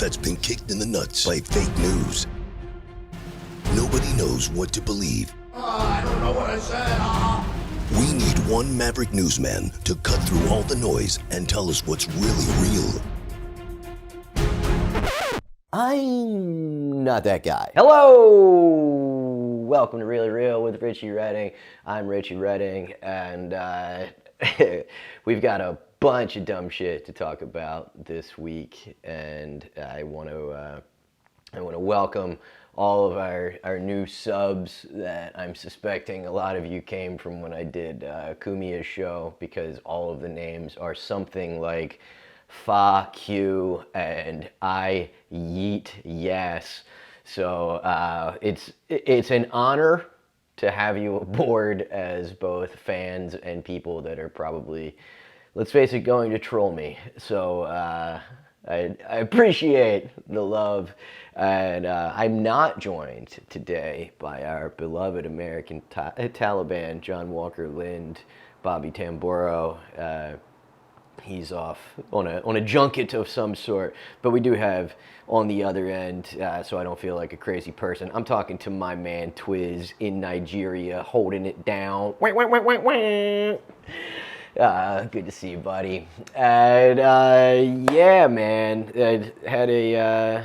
that's been kicked in the nuts by fake news. Nobody knows what to believe. I don't know what I said. We need one maverick newsman to cut through all the noise and tell us what's really real. I'm not that guy. Hello! Welcome to Really Real with Richie Redding. I'm Richie Redding, and we've got a bunch of dumb shit to talk about this week, and I want to welcome all of our new subs that I'm suspecting a lot of you came from when I did Kumia's show, because all of the names are something like Fa Q and I Yeet Yes. So it's an honor to have you aboard as both fans and people that are probably, let's face it, going to troll me. So I appreciate the love, and I'm not joined today by our beloved American Taliban, John Walker Lind, Bobby Tamburo. He's off on a junket of some sort, but we do have on the other end, so I don't feel like a crazy person, I'm talking to my man Twiz in Nigeria, holding it down. Good to see you, buddy. And yeah, man, I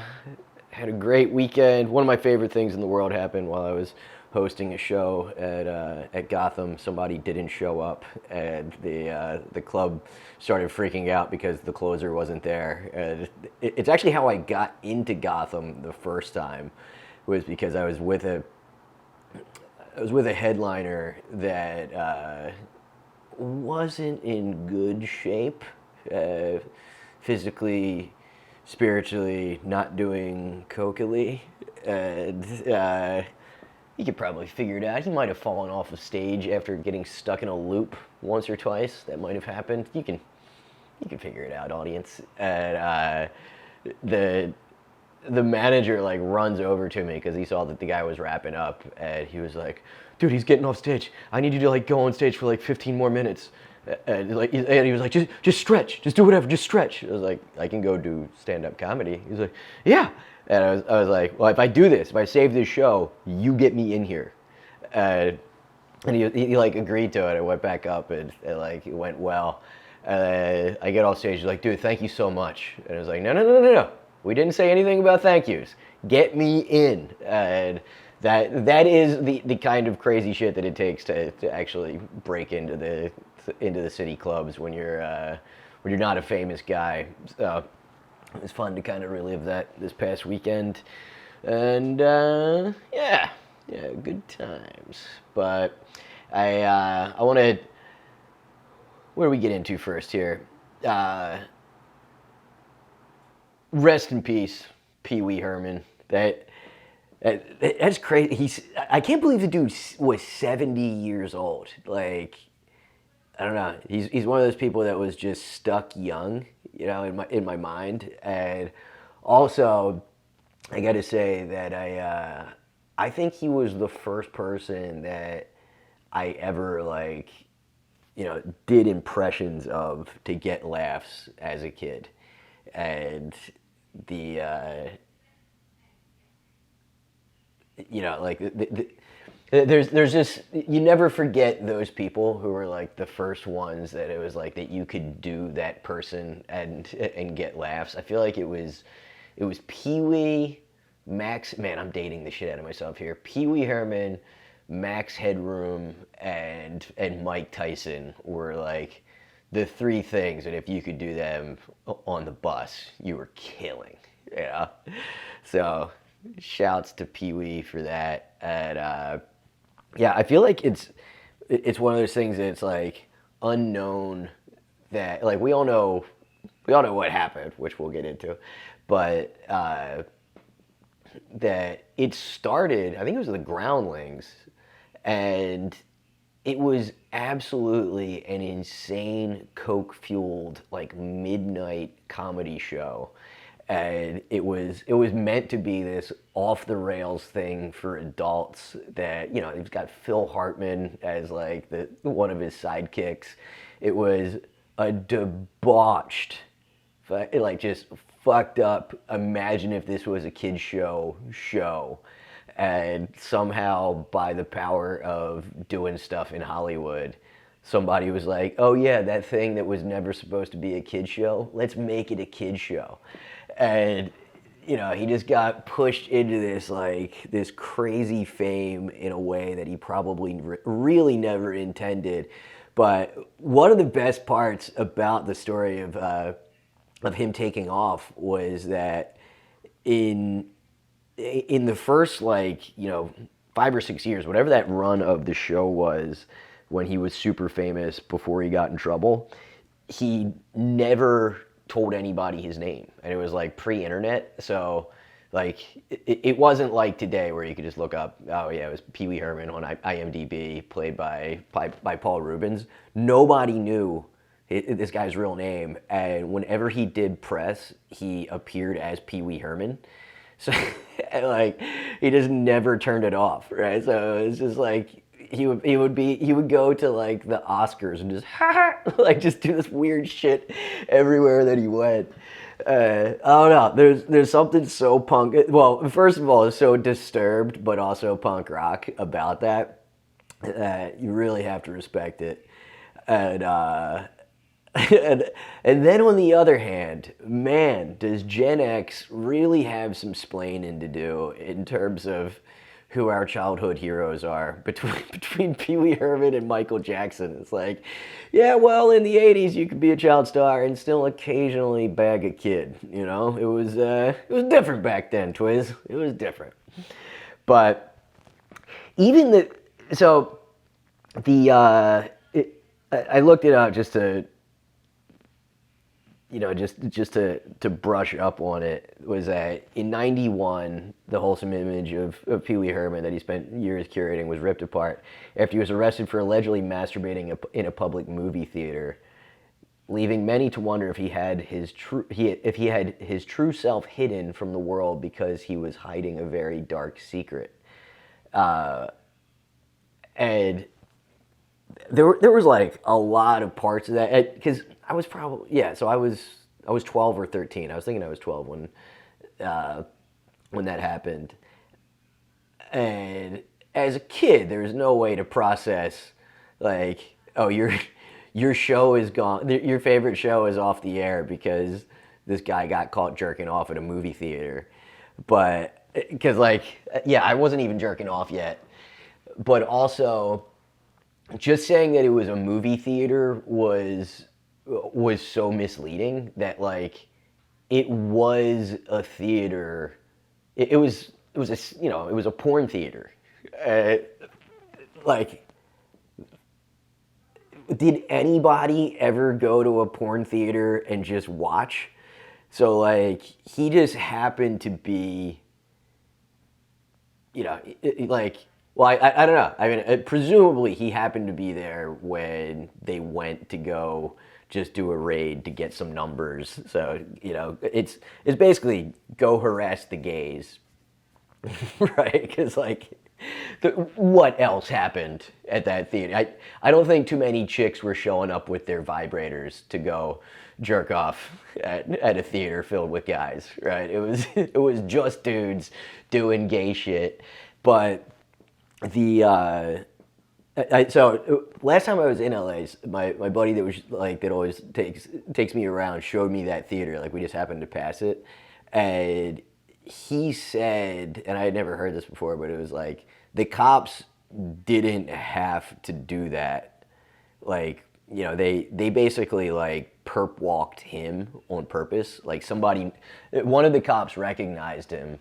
had a great weekend. One of my favorite things in the world happened while I was hosting a show at Gotham. Somebody didn't show up, and the club started freaking out because the closer wasn't there. And it's actually how I got into Gotham the first time, was because I was with a headliner that wasn't in good shape, physically, spiritually, not doing cokily, and you could probably figure it out. He might have fallen off a stage after getting stuck in a loop once or twice. That might have happened. You can figure it out, audience. And the manager like runs over to me because he saw that the guy was wrapping up, and he was like, "Dude, he's getting off stage. I need you to like go on stage for like 15 more minutes." And he was like, just stretch, just do whatever, just stretch. I was like, I can go do stand-up comedy. He was like, yeah. And I was like, well, if I do this, if I save this show, you get me in here. And he like agreed to it. I went back up, and like it went well. I get off stage, he's like, dude, thank you so much. And I was like, no. We didn't say anything about thank yous. Get me in. And that is the kind of crazy shit that it takes to actually break into the city clubs when you're not a famous guy. So it was fun to kind of relive that this past weekend, and yeah, good times. But I want to. Where do we get into first here? Rest in peace, Pee Wee Herman. That's crazy. I can't believe the dude was 70 years old. Like, I don't know. He's one of those people that was just stuck young, you know, in my mind. And also, I got to say that I think he was the first person that I ever like, you know, did impressions of to get laughs as a kid. And you know, like there's just, you never forget those people who were like the first ones that it was like that you could do that person and get laughs. I feel like it was Pee Wee, Max. Man, I'm dating the shit out of myself here. Pee Wee Herman, Max Headroom, and Mike Tyson were like the three things that if you could do them on the bus, you were killing. Yeah. So shouts to Pee Wee for that. And yeah, I feel like it's one of those things that it's like unknown, that like we all know what happened, which we'll get into, but that it started, I think it was the Groundlings, and it was absolutely an insane coke-fueled like midnight comedy show. And it was meant to be this off the rails thing for adults that, you know, it's got Phil Hartman as like one of his sidekicks. It was a debauched, like just fucked up. Imagine if this was a kid's show, and somehow by the power of doing stuff in Hollywood, somebody was like, oh yeah, that thing that was never supposed to be a kid's show, let's make it a kid's show. And he just got pushed into this crazy fame in a way that he probably really never intended. But one of the best parts about the story of him taking off was that in the first 5 or 6 years, whatever that run of the show was, when he was super famous before he got in trouble, he never told anybody his name, and it was pre-internet, so it wasn't like today where you could just look up, oh yeah, it was Pee Wee Herman on IMDb, played by Paul Reubens. Nobody knew this guy's real name, and whenever he did press, he appeared as Pee Wee Herman. So he just never turned it off, right? So it's just he would go to the Oscars and just just do this weird shit everywhere that he went. I don't know. There's something so punk. Well, first of all, it's so disturbed, but also punk rock about that. You really have to respect it. And and then on the other hand, man, does Gen X really have some splaining to do in terms of who our childhood heroes are between Pee Wee Herman and Michael Jackson. It's yeah, well, in the 80s you could be a child star and still occasionally bag a kid, It was different back then, Twiz. It was different. But even I looked it up just to just to brush up on it, was that in '91, the wholesome image of Pee Wee Herman that he spent years curating was ripped apart after he was arrested for allegedly masturbating in a public movie theater, leaving many to wonder if he had his true self hidden from the world because he was hiding a very dark secret. And there was a lot of parts of that, because I was probably, so I was 12 or 13. I was thinking I was 12 when that happened. And as a kid, there was no way to process oh, your show is gone, your favorite show is off the air because this guy got caught jerking off at a movie theater. But because I wasn't even jerking off yet. But also, just saying that it was a movie theater was so misleading that it was a theater. It was a porn theater. Did anybody ever go to a porn theater and just watch? So he just happened to be, well, I don't know. I mean, presumably he happened to be there when they went to go just do a raid to get some numbers. So, it's basically go harass the gays, right? Because what else happened at that theater? I don't think too many chicks were showing up with their vibrators to go jerk off at a theater filled with guys, right? It was just dudes doing gay shit, but. So last time I was in LA, my buddy that always takes me around showed me that theater. We just happened to pass it, and he said, and I had never heard this before, but it was the cops didn't have to do that. They basically perp walked him on purpose. One of the cops recognized him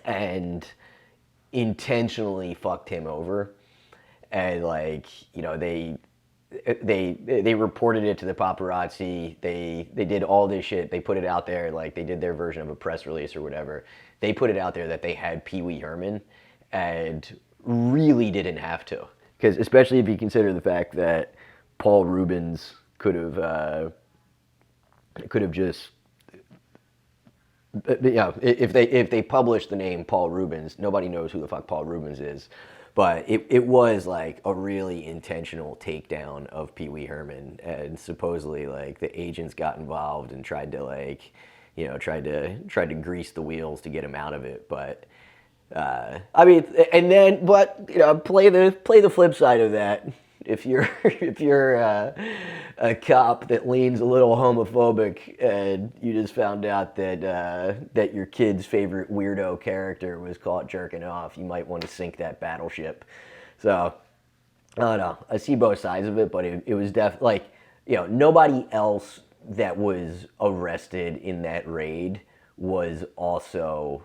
and intentionally fucked him over, and they reported it to the paparazzi. They did all this shit. They put it out there, they did their version of a press release or whatever. They put it out there that they had Pee Wee Herman, and really didn't have to, because especially if you consider the fact that Paul Reubens could have just. If they publish the name Paul Reubens, nobody knows who the fuck Paul Reubens is. But it was a really intentional takedown of Pee Wee Herman, and supposedly the agents got involved and tried to tried to grease the wheels to get him out of it. But I mean, and then, but play the flip side of that. If you're a cop that leans a little homophobic and you just found out that your kid's favorite weirdo character was caught jerking off, you might want to sink that battleship. So I don't know. I see both sides of it, but it was definitely like nobody else that was arrested in that raid was also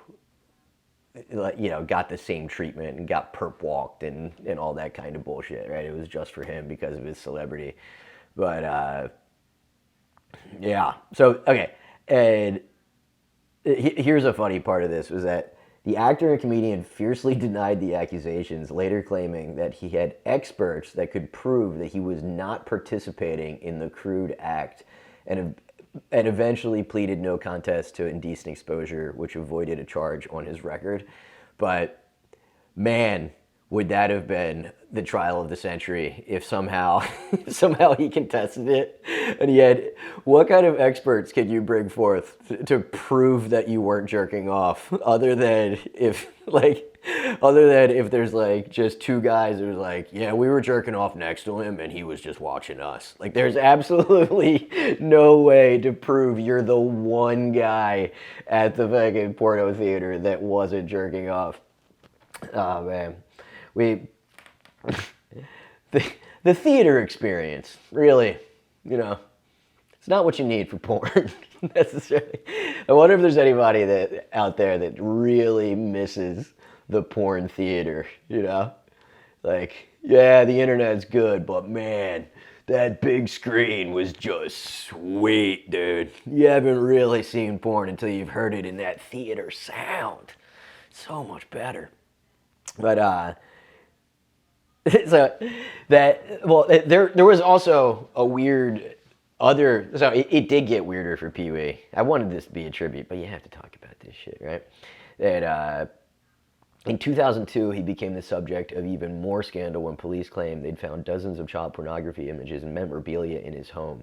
got the same treatment and got perp walked and all that kind of bullshit, right? It was just for him because of his celebrity. But yeah. So okay, and here's a funny part of this was that the actor and comedian fiercely denied the accusations, later claiming that he had experts that could prove that he was not participating in the crude act, and eventually pleaded no contest to indecent exposure, which avoided a charge on his record. But man, would that have been the trial of the century if somehow he contested it. And yet, what kind of experts can you bring forth to prove that you weren't jerking off, other than if there's like just two guys who's like, yeah, we were jerking off next to him and he was just watching us. Like, there's absolutely no way to prove you're the one guy at the fucking porno theater that wasn't jerking off. Oh man. The theater experience, really, it's not what you need for porn necessarily. I wonder if there's anybody out there that really misses the porn theater, Like, yeah, the internet's good, but man, that big screen was just sweet, dude. You haven't really seen porn until you've heard it in that theater sound. So much better. But, so there was also a weird so it did get weirder for Pee Wee. I wanted this to be a tribute, but you have to talk about this shit, right? That in 2002, he became the subject of even more scandal when police claimed they'd found dozens of child pornography images and memorabilia in his home.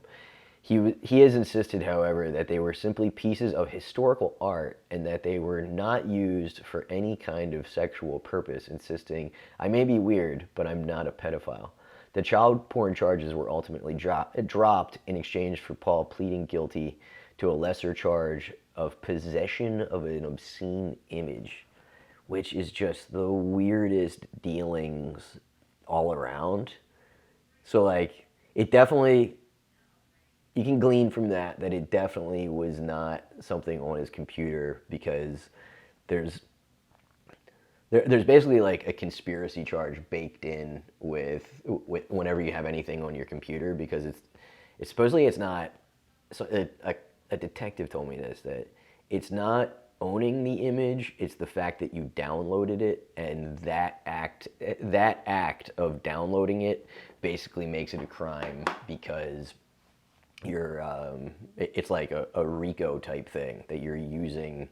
He has insisted, however, that they were simply pieces of historical art and that they were not used for any kind of sexual purpose, insisting, I may be weird, but I'm not a pedophile. The child porn charges were ultimately dropped in exchange for Paul pleading guilty to a lesser charge of possession of an obscene image, which is just the weirdest dealings all around. So, like, it definitely... You can glean from that it definitely was not something on his computer, because there's basically like a conspiracy charge baked in with whenever you have anything on your computer, because it's supposedly it's not. So a detective told me this, that it's not owning the image, it's the fact that you downloaded it, and that act of downloading it basically makes it a crime, because it's like a RICO type thing, that you're using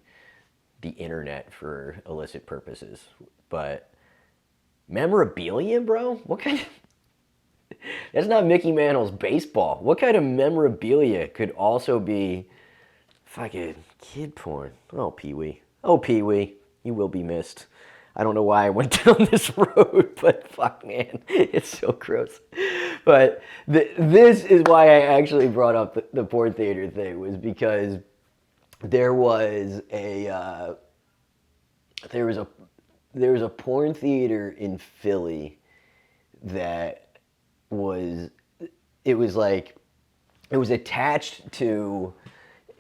the internet for illicit purposes. But memorabilia, bro? What kind of... That's not Mickey Mantle's baseball. What kind of memorabilia could also be fucking kid porn? Oh, Pee Wee. Oh, Pee Wee. You will be missed. I don't know why I went down this road, but fuck, man, it's so gross. But this is why I actually brought up the porn theater thing, was because there was a porn theater in Philly that was attached to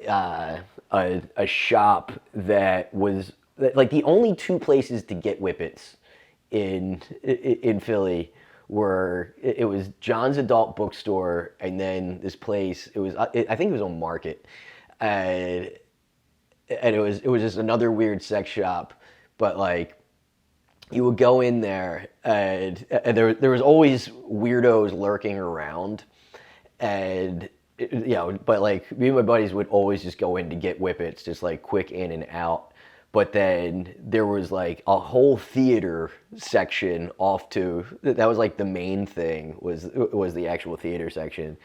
a shop that was like the only two places to get whippets in Philly were, it was John's Adult Bookstore, and then this place, I think it was on Market, and it was just another weird sex shop. But like, you would go in there, and there was always weirdos lurking around, and but like, me and my buddies would always just go in to get whippets, just like quick in and out. But then there was like a whole theater section off to, that was like the main thing, was the actual theater section.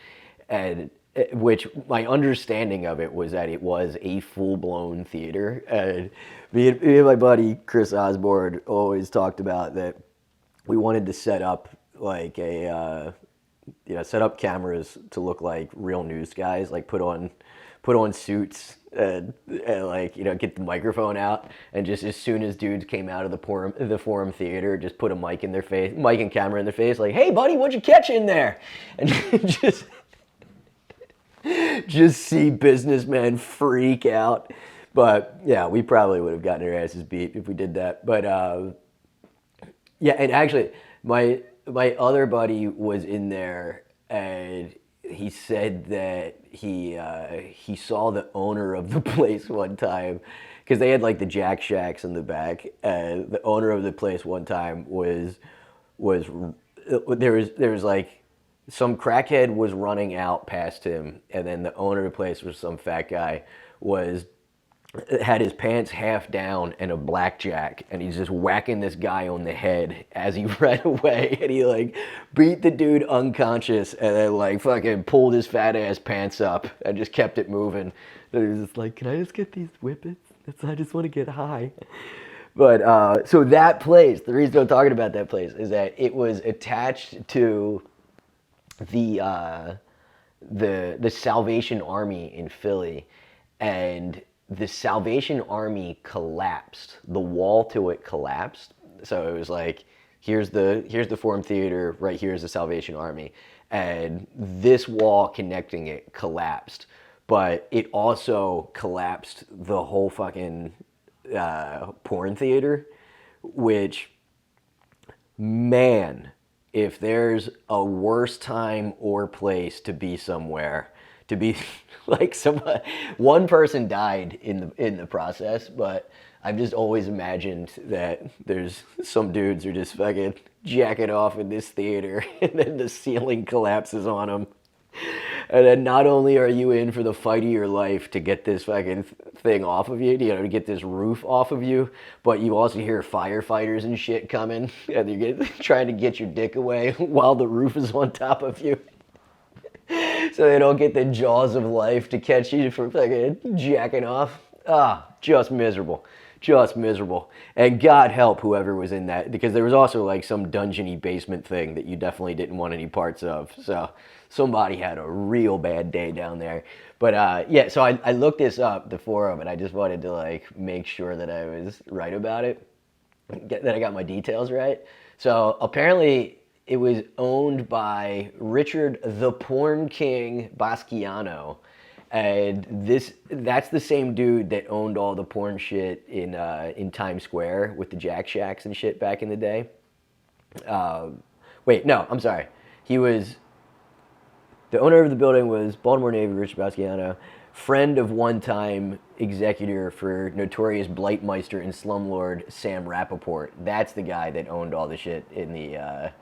And which my understanding of it was that it was a full-blown theater. And me and my buddy Chris Osborne always talked about that we wanted to set up like set up cameras to look like real news guys, like put on suits and like get the microphone out, and just as soon as dudes came out of the Forum Theater, just put a mic and camera in their face, like, "Hey buddy, what'd you catch in there?" And just see businessmen freak out. But yeah, we probably would have gotten our asses beat if we did that. But yeah, and actually, my other buddy was in there, and he said that he saw the owner of the place one time, because they had like the Jack Shacks in the back. And the owner of the place one time was there was like some crackhead was running out past him, and then the owner of the place was some fat guy, had his pants half down and a blackjack, and he's just whacking this guy on the head as he ran away, and he like beat the dude unconscious and then like fucking pulled his fat ass pants up and just kept it moving. And he was just like, "Can I just get these whippets? I just want to get high." But so that place, the reason I'm talking about that place is that it was attached to the Salvation Army in Philly, and the Salvation Army collapsed. The wall to it collapsed. So it was like, here's the Forum Theater, right here's the Salvation Army, and this wall connecting it collapsed. But it also collapsed the whole fucking porn theater, which, man, if there's a worse time or place to be somewhere, to be like one person died in the process, but I've just always imagined that there's some dudes are just fucking jacking off in this theater, and then the ceiling collapses on them. And then not only are you in for the fight of your life to get this fucking thing off of you, to get this roof off of you, but you also hear firefighters and shit coming, and you're trying to get your dick away while the roof is on top of you. So they don't get the jaws of life to catch you for fucking jacking off. Just miserable. Just miserable. And God help whoever was in that, because there was also like some dungeony basement thing that you definitely didn't want any parts of. So somebody had a real bad day down there. But yeah, so I looked this up, the Forum, and I just wanted to like make sure that I was right about it, that I got my details right. So apparently it was owned by Richard the Porn King Basquiano. And that's the same dude that owned all the porn shit in Times Square with the Jack Shacks and shit back in the day. Wait, no, I'm sorry. The owner of the building was Baltimore Navy Richard Basquiano, friend of one-time executor for notorious Blightmeister and slumlord Sam Rappaport. That's the guy that owned all the shit in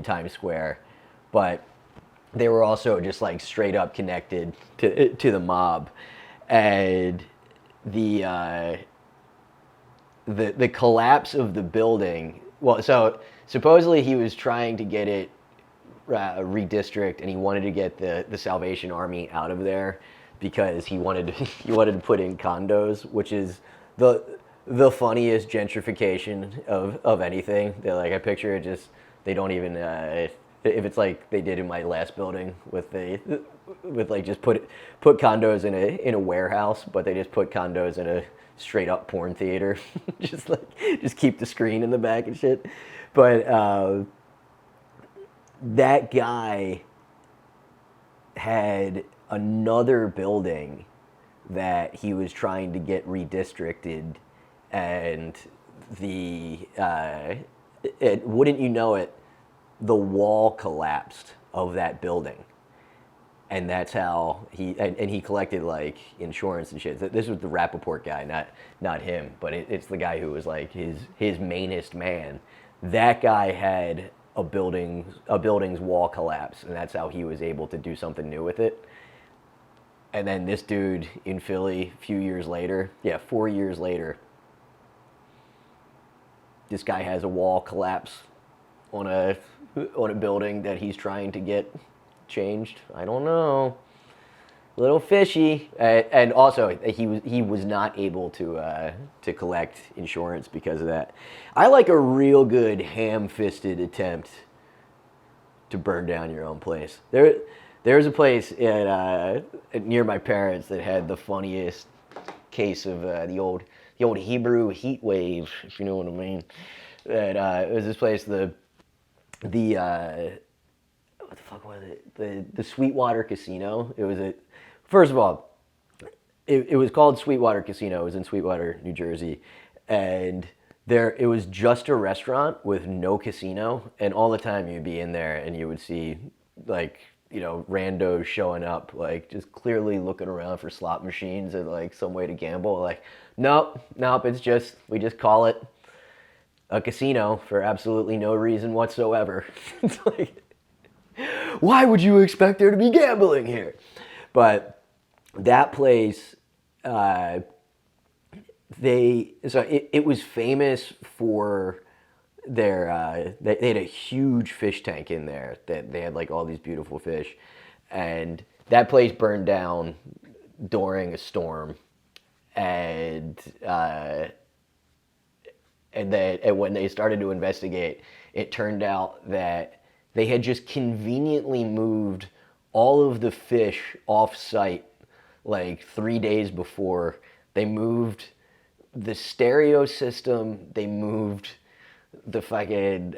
Times Square. But they were also just like straight up connected to the mob. And the collapse of the building, well, so supposedly he was trying to get it redistrict, and he wanted to get the Salvation Army out of there because he wanted to put in condos, which is the funniest gentrification of anything. They're like, I picture it just, they don't even if it's like they did in my last building with like just put condos in a warehouse, but they just put condos in a straight up porn theater, just keep the screen in the back and shit. But that guy had another building that he was trying to get redistricted, and wouldn't you know it, the wall collapsed of that building. And that's how he collected like insurance and shit. This was the Rappaport guy, not him, but it's the guy who was like his mainest man. That guy had a building's wall collapse, and that's how he was able to do something new with it. And then this dude in Philly, 4 years later, this guy has a wall collapse on a building that he's trying to get changed. I don't know. Little fishy, and also he was not able to collect insurance because of that. I like a real good ham-fisted attempt to burn down your own place. There's a place near my parents that had the funniest case of the old Hebrew heat wave, if you know what I mean. That it was this place, the what the fuck was it? The Sweetwater Casino. It was first of all, it was called Sweetwater Casino. It was in Sweetwater, New Jersey, and it was just a restaurant with no casino, and all the time you'd be in there and you would see like, you know, randos showing up, like just clearly looking around for slot machines and like some way to gamble. Like, nope, we just call it a casino for absolutely no reason whatsoever. It's like, why would you expect there to be gambling here? But that place, it was famous for their they had a huge fish tank in there that they had like all these beautiful fish, and that place burned down during a storm, and when they started to investigate, it turned out that they had just conveniently moved all of the fish off site like 3 days before. They moved the stereo system, they moved the fucking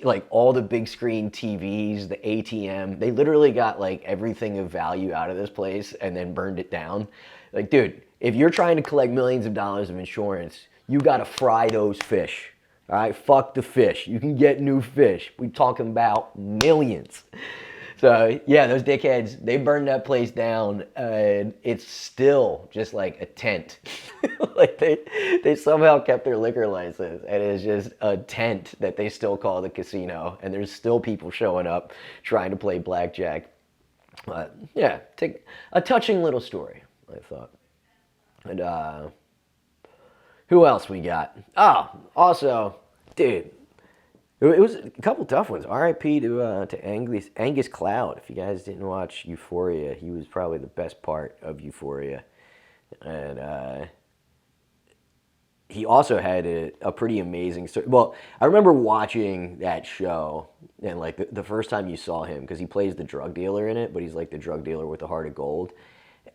like all the big screen TVs, the ATM. They literally got like everything of value out of this place and then burned it down. Like, dude, if you're trying to collect millions of dollars of insurance, you gotta fry those fish. All right, fuck the fish. You can get new fish. We talking about millions. So yeah, those dickheads, they burned that place down, and it's still just like a tent. Like they somehow kept their liquor license, and it's just a tent that they still call the casino, and there's still people showing up trying to play blackjack. But yeah, a touching little story, I thought. And who else we got? Oh, also, dude, it was a couple tough ones. R.I.P. to Angus Cloud. If you guys didn't watch Euphoria, he was probably the best part of Euphoria. And he also had a pretty amazing story. Well, I remember watching that show, and like the first time you saw him, because he plays the drug dealer in it, but he's like the drug dealer with a heart of gold.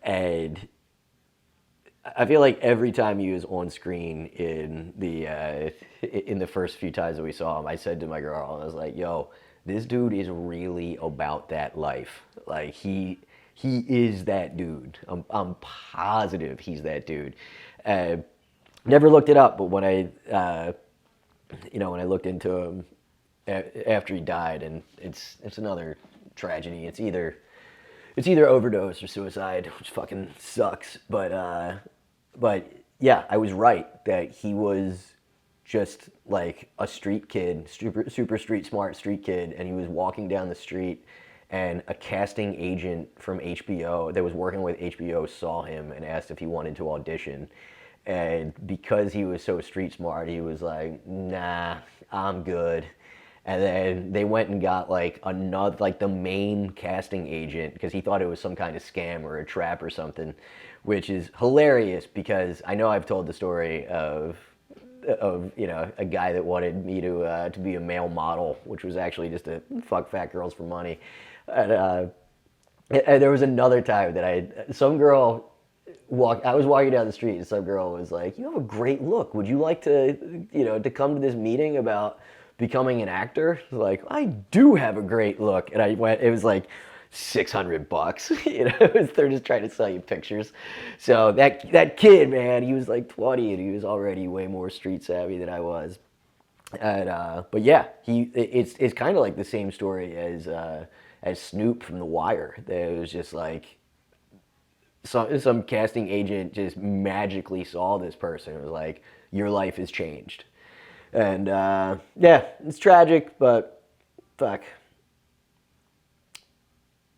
And I feel like every time he was on screen in the first few times that we saw him, I said to my girl, I was like, "Yo, this dude is really about that life. Like he is that dude. I'm positive he's that dude." Never looked it up, but when I when I looked into him after he died, and it's another tragedy. It's either overdose or suicide, which fucking sucks. But yeah, I was right that he was just like a street kid, super street smart street kid, and he was walking down the street, and a casting agent from HBO that was working with HBO saw him and asked if he wanted to audition. And because he was so street smart, he was like, "Nah, I'm good." And then they went and got like the main casting agent, because he thought it was some kind of scam or a trap or something, which is hilarious because I know I've told the story of a guy that wanted me to be a male model, which was actually just to fuck fat girls for money. And there was another time that I was walking down the street, and some girl was like, "You have a great look. Would you like to come to this meeting about becoming an actor?" Like, "I do have a great look." And I went, it was like $600. They're just trying to sell you pictures. So that kid, man, he was like 20, and he was already way more street savvy than I was. And but yeah, it's kind of like the same story as Snoop from The Wire. That it was just like some casting agent just magically saw this person and was like, "Your life has changed." And yeah, it's tragic, but fuck.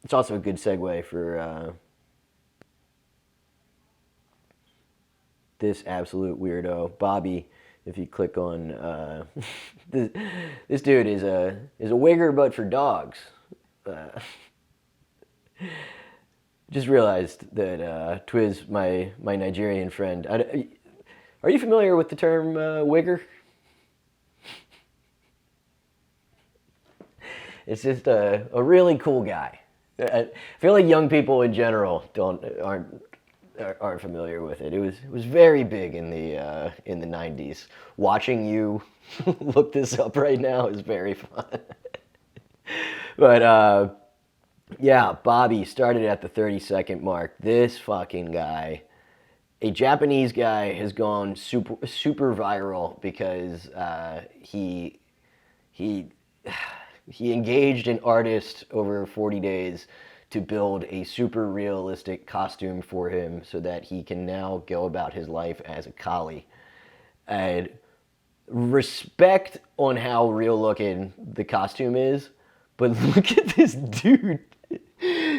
It's also a good segue for this absolute weirdo, Bobby. If you click on this dude is a wigger, but for dogs. just realized that Twiz, my Nigerian friend, are you familiar with the term wigger? It's just a really cool guy. I feel like young people in general aren't familiar with it. It was very big in the 90s. Watching you look this up right now is very fun. But yeah, Bobby started at the 30-second mark. This fucking guy, a Japanese guy, has gone super viral because he engaged an artist over 40 days to build a super realistic costume for him so that he can now go about his life as a collie. And respect on how real looking the costume is, but look at this dude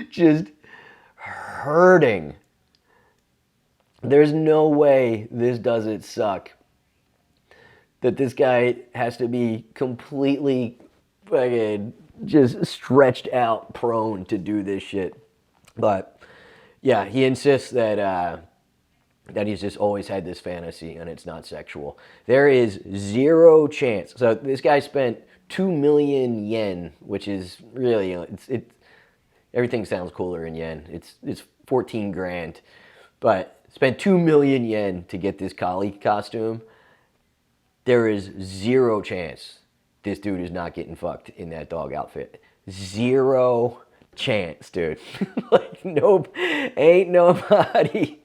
just hurting. There's no way this doesn't suck. That this guy has to be completely fucking just stretched out prone to do this shit. But yeah, he insists that he's just always had this fantasy and it's not sexual. There is zero chance. So this guy spent 2 million yen, which is really, everything sounds cooler in yen. It's 14 grand. But spent 2 million yen to get this collie costume. There is zero chance this dude is not getting fucked in that dog outfit. Zero chance, dude. Like, nope, ain't nobody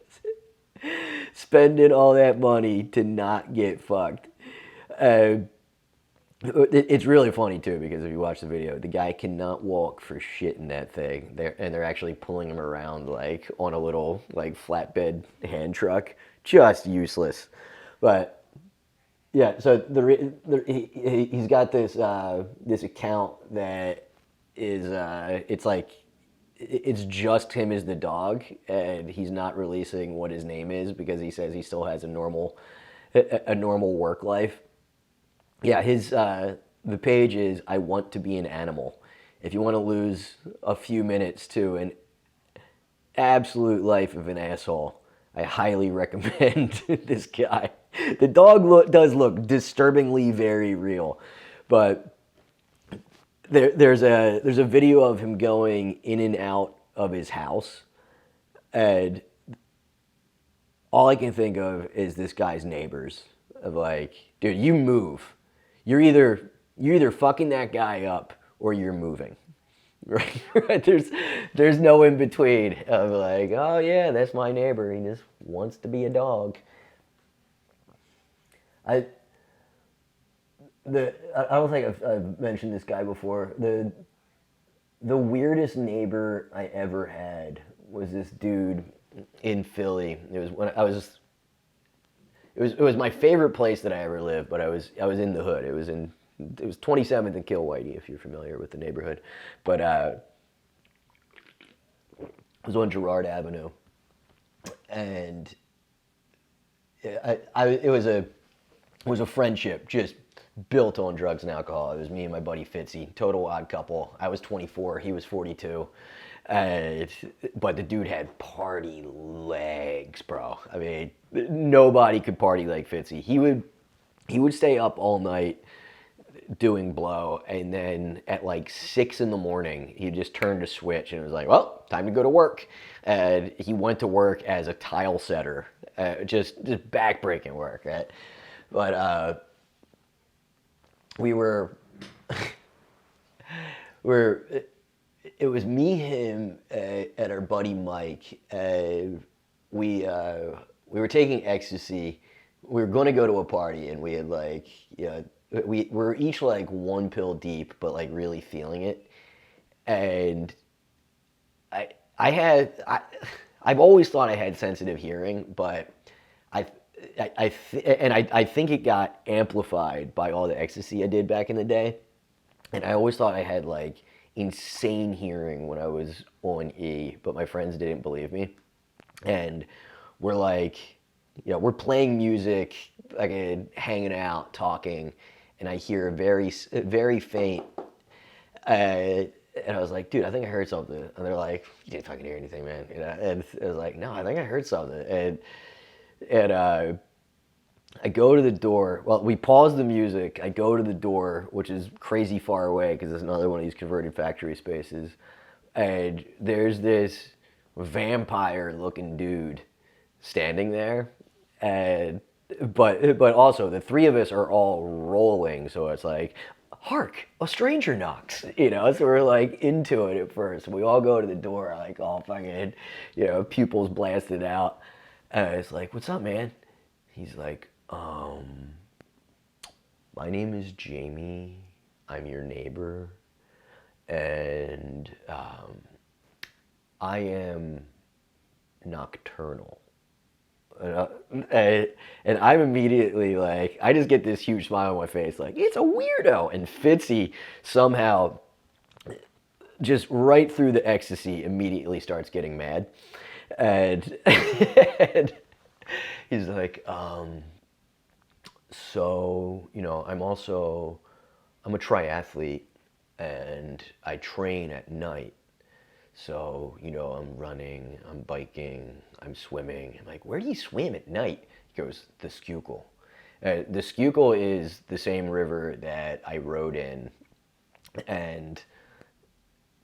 spending all that money to not get fucked. It's really funny too, because if you watch the video, the guy cannot walk for shit in that thing. They're actually pulling him around like on a little like flatbed hand truck. Just useless. But yeah, so he's got this this account that is it's just him as the dog, and he's not releasing what his name is because he says he still has a normal work life. Yeah, the page is I want to be an animal. If you want to lose a few minutes to an absolute life of an asshole, I highly recommend this guy. The dog does look disturbingly very real, but there's a video of him going in and out of his house, and all I can think of is this guy's neighbors. Of like, dude, you move. You're either fucking that guy up or you're moving. Right? There's no in between of like, oh yeah, that's my neighbor. He just wants to be a dog. I don't think I've mentioned this guy before. The weirdest neighbor I ever had was this dude in Philly. It was when I was. It was my favorite place that I ever lived, but I was in the hood. It was 27th and Kilwhitey, if you're familiar with the neighborhood. But it was on Girard Avenue, and it was a friendship just built on drugs and alcohol. It was me and my buddy Fitzy, total odd couple. I was 24, he was 42. But the dude had party legs, bro. I mean, nobody could party like Fitzy. He would stay up all night doing blow, and then at like 6 a.m, he just turned a switch and it was like, well, time to go to work. And he went to work as a tile setter, just backbreaking work, right? But it was me, him, and our buddy Mike. We were taking ecstasy. We were going to go to a party, and we had like, we were each like one pill deep, but like really feeling it. And I've always thought I had sensitive hearing, but I think it got amplified by all the ecstasy I did back in the day. And I always thought I had like insane hearing when I was on E, but my friends didn't believe me. And we're like, we're playing music, like hanging out, talking, and I hear a very, very faint, And I was like, dude, I think I heard something. And they're like, you didn't fucking hear anything, man. You know? And I was like, no, I think I heard something. And I go to the door. Well, we pause the music. I go to the door, which is crazy far away because it's another one of these converted factory spaces. And there's this vampire-looking dude standing there. And but also the three of us are all rolling, so it's like, hark, a stranger knocks, you know. So we're like into it at first. We all go to the door, like all fucking, you know, pupils blasted out. And it's like, what's up, man? He's like, my name is Jamie. I'm your neighbor, and I am nocturnal. And I'm immediately like, I just get this huge smile on my face, like, it's a weirdo. And Fitzy somehow, just right through the ecstasy, immediately starts getting mad. And, and he's like, so, you know, I'm a triathlete and I train at night. So, you know, I'm running, I'm biking, I'm swimming. I'm like, where do you swim at night? He goes, the Schuylkill. The Schuylkill is the same river that I rode in, and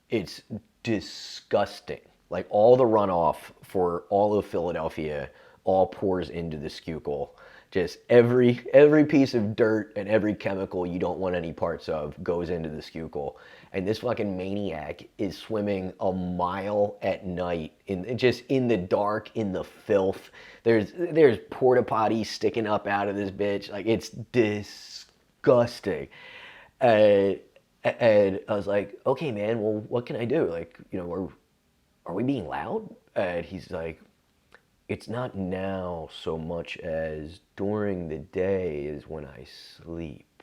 it's disgusting. Like, all the runoff for all of Philadelphia all pours into the Schuylkill. Just every piece of dirt and every chemical you don't want any parts of goes into the Schuylkill. And this fucking maniac is swimming a mile at night just in the dark, in the filth. There's porta potties sticking up out of this bitch. Like, it's disgusting. And I was like, okay, man, well, what can I do? Like, you know, are we being loud? And he's like, it's not now so much as during the day is when I sleep.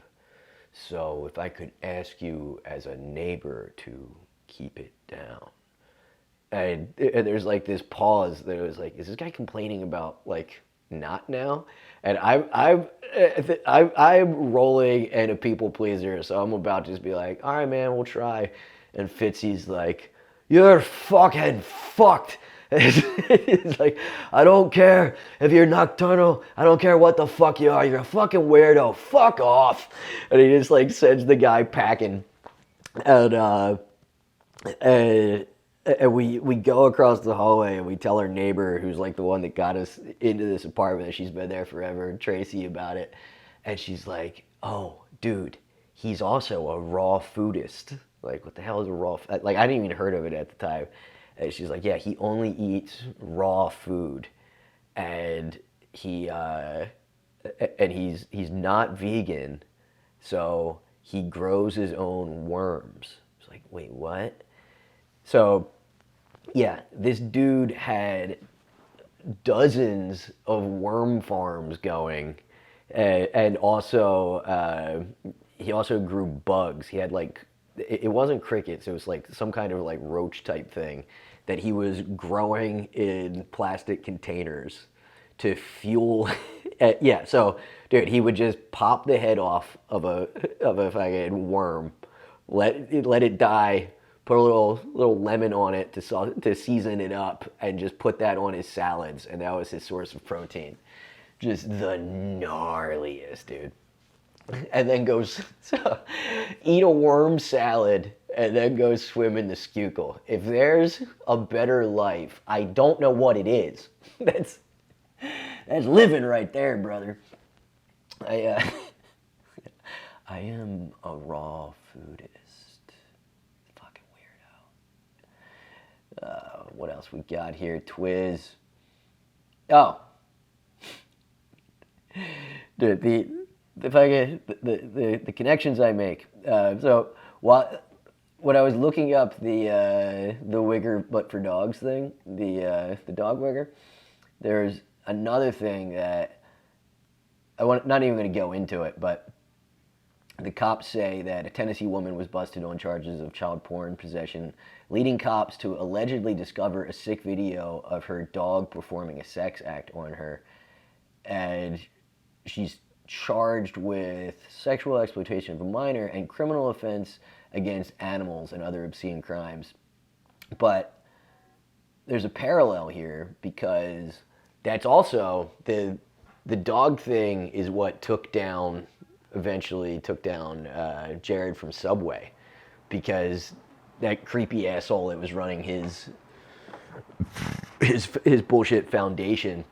So if I could ask you as a neighbor to keep it down. And there's like this pause that was like, is this guy complaining about like not now? And I'm rolling and a people pleaser, so I'm about to just be like, all right, man, we'll try. And Fitzy's like, you're fucking fucked. It's like, I don't care if you're nocturnal. I don't care what the fuck you are. You're a fucking weirdo. Fuck off. And he just like sends the guy packing. And we go across the hallway and we tell our neighbor, who's like the one that got us into this apartment. She's been there forever, Tracy, about it. And she's like, oh, dude, he's also a raw foodist. Like, what the hell is a raw? Like, I didn't even heard of it at the time. And she's like, yeah, he only eats raw food, and he's not vegan, so he grows his own worms. It's like, wait, what? So, yeah, this dude had dozens of worm farms going, and also he also grew bugs. He had like, it wasn't crickets, it was like some kind of like roach type thing that he was growing in plastic containers to fuel. Yeah, so dude, he would just pop the head off of a fucking worm, let it die, put a little lemon on it to season it up, and just put that on his salads, and that was his source of protein. Just the gnarliest, dude. And then goes eat a worm salad and then go swim in the Schuylkill. If there's a better life, I don't know what it is. That's living right there, brother. I am a raw foodist. Fucking weirdo. What else we got here? Twiz. Oh. Dude, the connections I make. So when I was looking up the wigger but for dogs thing, the dog wigger, there's another thing that not even going to go into it, but the cops say that a Tennessee woman was busted on charges of child porn possession, leading cops to allegedly discover a sick video of her dog performing a sex act on her, and she's charged with sexual exploitation of a minor and criminal offense against animals and other obscene crimes. But there's a parallel here because that's also the dog thing is what eventually took down Jared from Subway, because that creepy asshole that was running his bullshit foundation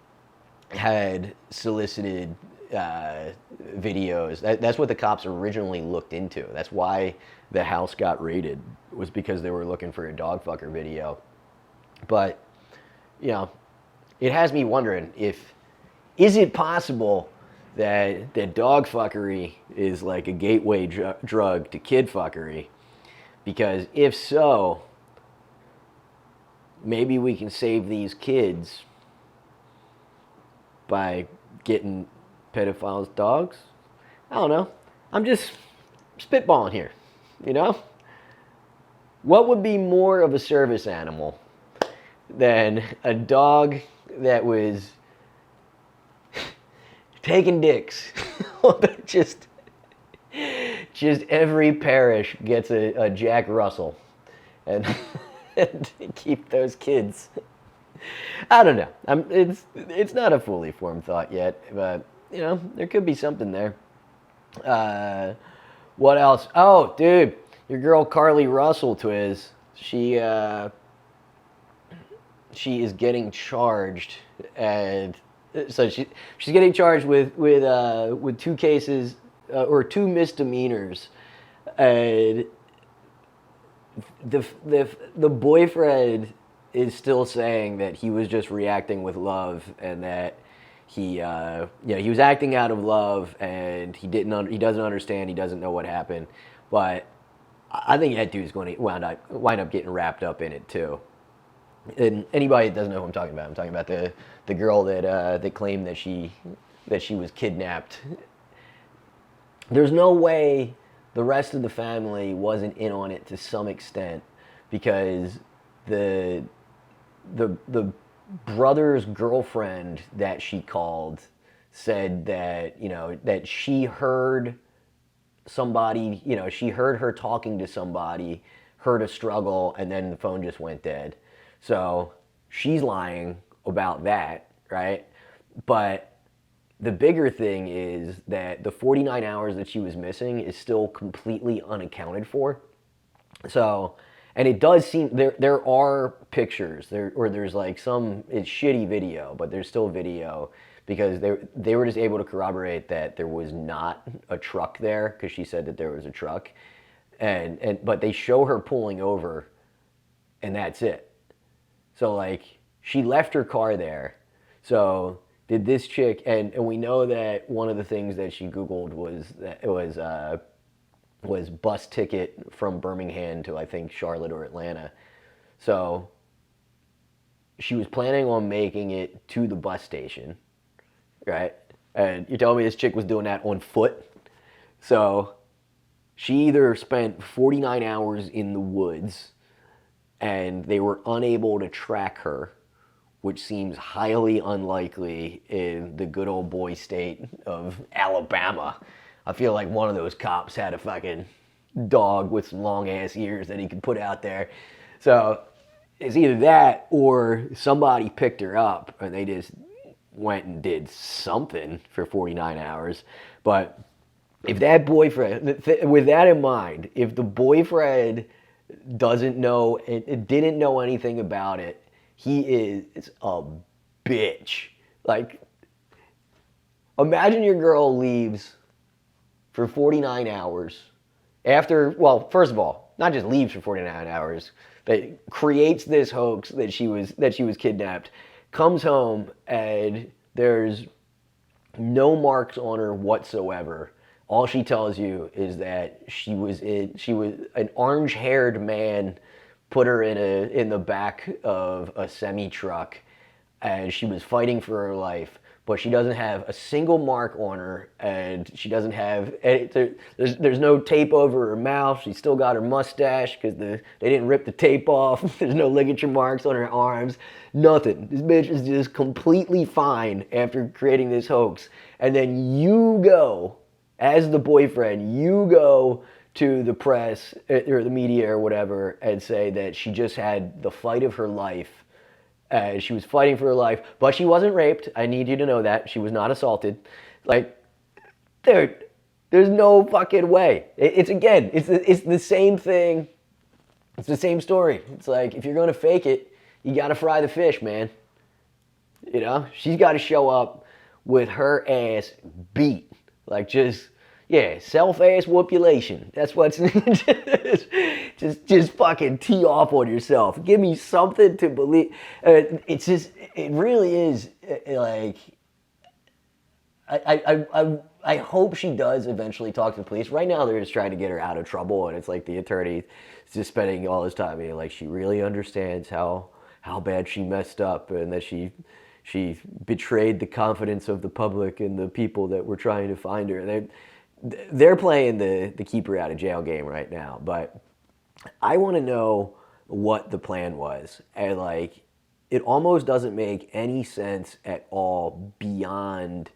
had solicited videos. That's what the cops originally looked into. That's why the house got raided, was because they were looking for a dog fucker video. But, you know, it has me wondering is it possible that dog fuckery is like a gateway drug to kid fuckery? Because if so, maybe we can save these kids by getting pedophiles' dogs. I don't know. I'm just spitballing here, you know? What would be more of a service animal than a dog that was taking dicks? just every parish gets a Jack Russell and keep those kids. I don't know. It's not a fully formed thought yet, but you know, there could be something there. What else? Oh, dude, your girl Carly Russell, Twiz. She is getting charged, and so she's getting charged with 2 cases or 2 misdemeanors, and the boyfriend is still saying that he was just reacting with love, and that he was acting out of love, and he doesn't understand, he doesn't know what happened. But I think that dude's going to wind up getting wrapped up in it too. And anybody that doesn't know who I'm talking about the girl that claimed that she was kidnapped. There's no way the rest of the family wasn't in on it to some extent, because the brother's girlfriend that she called said that, you know, that she heard somebody, you know, she heard her talking to somebody, heard a struggle, and then the phone just went dead. So she's lying about that, right? But the bigger thing is that the 49 hours that she was missing is still completely unaccounted for. So, and it does seem, there are pictures, there's like it's shitty video, but there's still video, because they were just able to corroborate that there was not a truck there, because she said that there was a truck, but they show her pulling over, and that's it. So like, she left her car there. So did this chick, and we know that one of the things that she Googled was bus ticket from Birmingham to, I think, Charlotte or Atlanta. So she was planning on making it to the bus station, right? And you're telling me this chick was doing that on foot? So she either spent 49 hours in the woods and they were unable to track her, which seems highly unlikely in the good old boy state of Alabama. I feel like one of those cops had a fucking dog with some long ass ears that he could put out there. So it's either that or somebody picked her up and they just went and did something for 49 hours. But if that boyfriend, with that in mind, if the boyfriend didn't know anything about it, he is a bitch. Like, imagine your girl leaves for 49 hours after, well, first of all, not just leaves for 49 hours, but creates this hoax that she was kidnapped, comes home, and there's no marks on her whatsoever. All she tells you is that she was an orange-haired man put her in the back of a semi-truck, and she was fighting for her life, but she doesn't have a single mark on her, and she doesn't have there's no tape over her mouth. She's still got her mustache because they didn't rip the tape off. There's no ligature marks on her arms. Nothing. This bitch is just completely fine after creating this hoax. And then you go, as the boyfriend, you go to the press or the media or whatever and say that she just had the fight of her life. She was fighting for her life, but she wasn't raped. I need you to know that. She was not assaulted. Like, dude, there's no fucking way. It's the same thing. It's the same story. It's like, if you're going to fake it, you got to fry the fish, man. You know? She's got to show up with her ass beat. Like, just, yeah, self-ass whoopulation. That's what's... just fucking tee off on yourself. Give me something to believe. It's just, it really is, like... I hope she does eventually talk to the police. Right now, they're just trying to get her out of trouble, and it's like the attorney is just spending all his time being like, she really understands how bad she messed up, and that she betrayed the confidence of the public and the people that were trying to find her. They're playing the keep her out of jail game right now, but I want to know what the plan was. And like, it almost doesn't make any sense at all beyond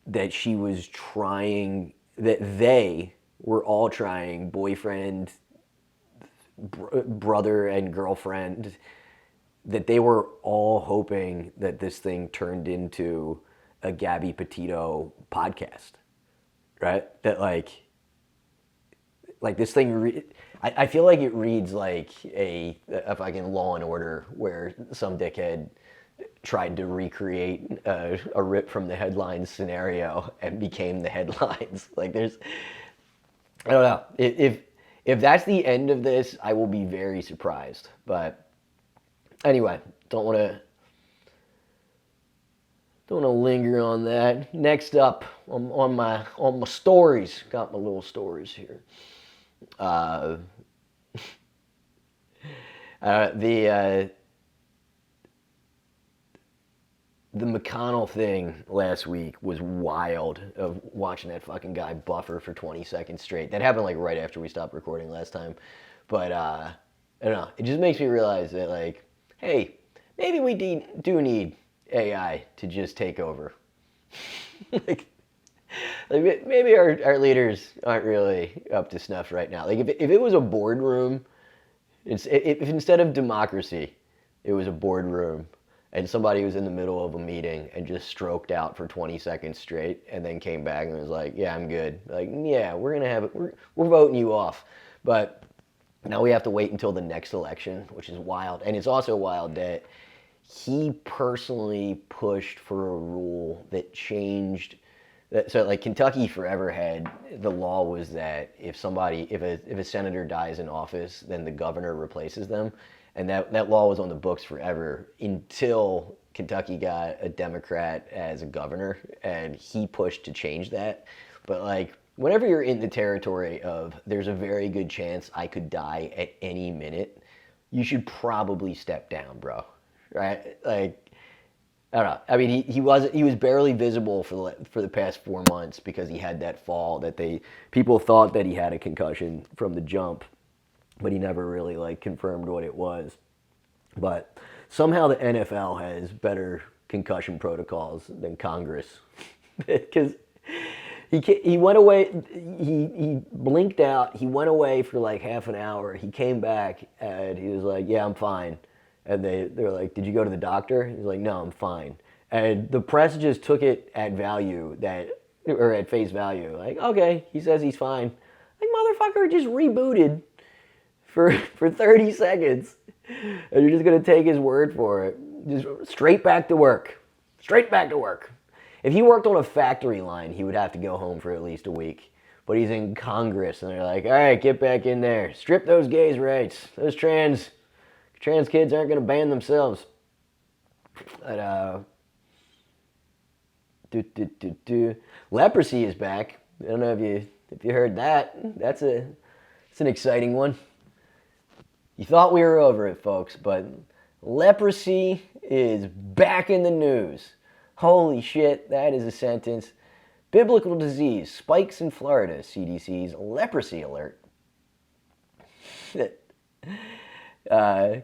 that she was trying, that they were all trying, boyfriend, brother and girlfriend, that they were all hoping that this thing turned into a Gabby Petito podcast, right? That like this thing, I feel like it reads like a fucking Law and Order where some dickhead tried to recreate a rip from the headlines scenario and became the headlines. Like I don't know. If that's the end of this, I will be very surprised. But anyway, don't want to linger on that. Next up on my stories, got my little stories here. The McConnell thing last week was wild, of watching that fucking guy buffer for 20 seconds straight. That happened like right after we stopped recording last time. But I don't know. It just makes me realize that, like, hey, maybe we do need AI to just take over. like maybe our leaders aren't really up to snuff right now. Like if it was a boardroom, if instead of democracy, it was a boardroom, and somebody was in the middle of a meeting and just stroked out for 20 seconds straight and then came back and was like, yeah, I'm good. Like, yeah, we're voting you off. But now we have to wait until the next election, which is wild. And it's also wild that he personally pushed for a rule that changed that. So like Kentucky forever had, the law was that if a senator dies in office, then the governor replaces them. And that law was on the books forever until Kentucky got a Democrat as a governor, and he pushed to change that. But like, whenever you're in the territory of there's a very good chance I could die at any minute, you should probably step down, bro. Right? Like, I don't know. I mean, he was barely visible for the past 4 months because he had that fall that people thought that he had a concussion from the jump, but he never really like confirmed what it was. But somehow the NFL has better concussion protocols than Congress, because he went away. He blinked out. He went away for like half an hour. He came back and he was like, "Yeah, I'm fine." And they were like, "Did you go to the doctor?" He's like, "No, I'm fine." And the press just took it at at face value. Like, okay, he says he's fine. Like, motherfucker just rebooted for 30 seconds. And you're just going to take his word for it. Just straight back to work. Straight back to work. If he worked on a factory line, he would have to go home for at least a week. But he's in Congress, and they're like, all right, get back in there. Strip those gays' rights. Those trans kids aren't going to ban themselves. But, leprosy is back. I don't know if you heard that. It's an exciting one. You thought we were over it, folks, but leprosy is back in the news. Holy shit, that is a sentence. Biblical disease spikes in Florida, CDC's leprosy alert.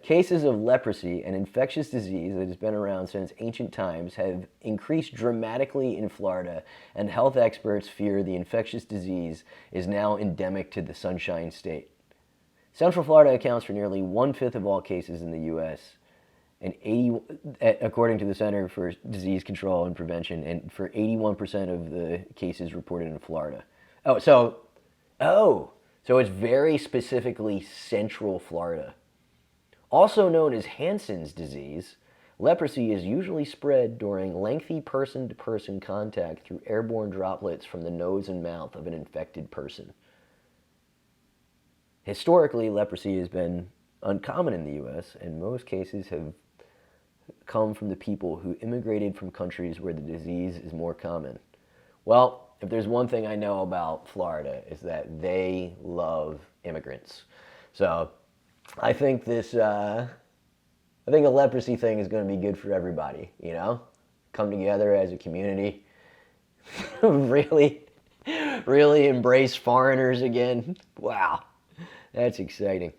Cases of leprosy, an infectious disease that has been around since ancient times, have increased dramatically in Florida, and health experts fear the infectious disease is now endemic to the Sunshine State. Central Florida accounts for nearly 1/5 of all cases in the U.S., and according to the Center for Disease Control and Prevention, and for 81% of the cases reported in Florida. So it's very specifically Central Florida. Also known as Hansen's disease, leprosy is usually spread during lengthy person-to-person contact through airborne droplets from the nose and mouth of an infected person. Historically, leprosy has been uncommon in the U.S., and most cases have come from the people who immigrated from countries where the disease is more common. Well, if there's one thing I know about Florida, is that they love immigrants. So I think a leprosy thing is going to be good for everybody, you know? Come together as a community. Really embrace foreigners again. Wow, that's exciting.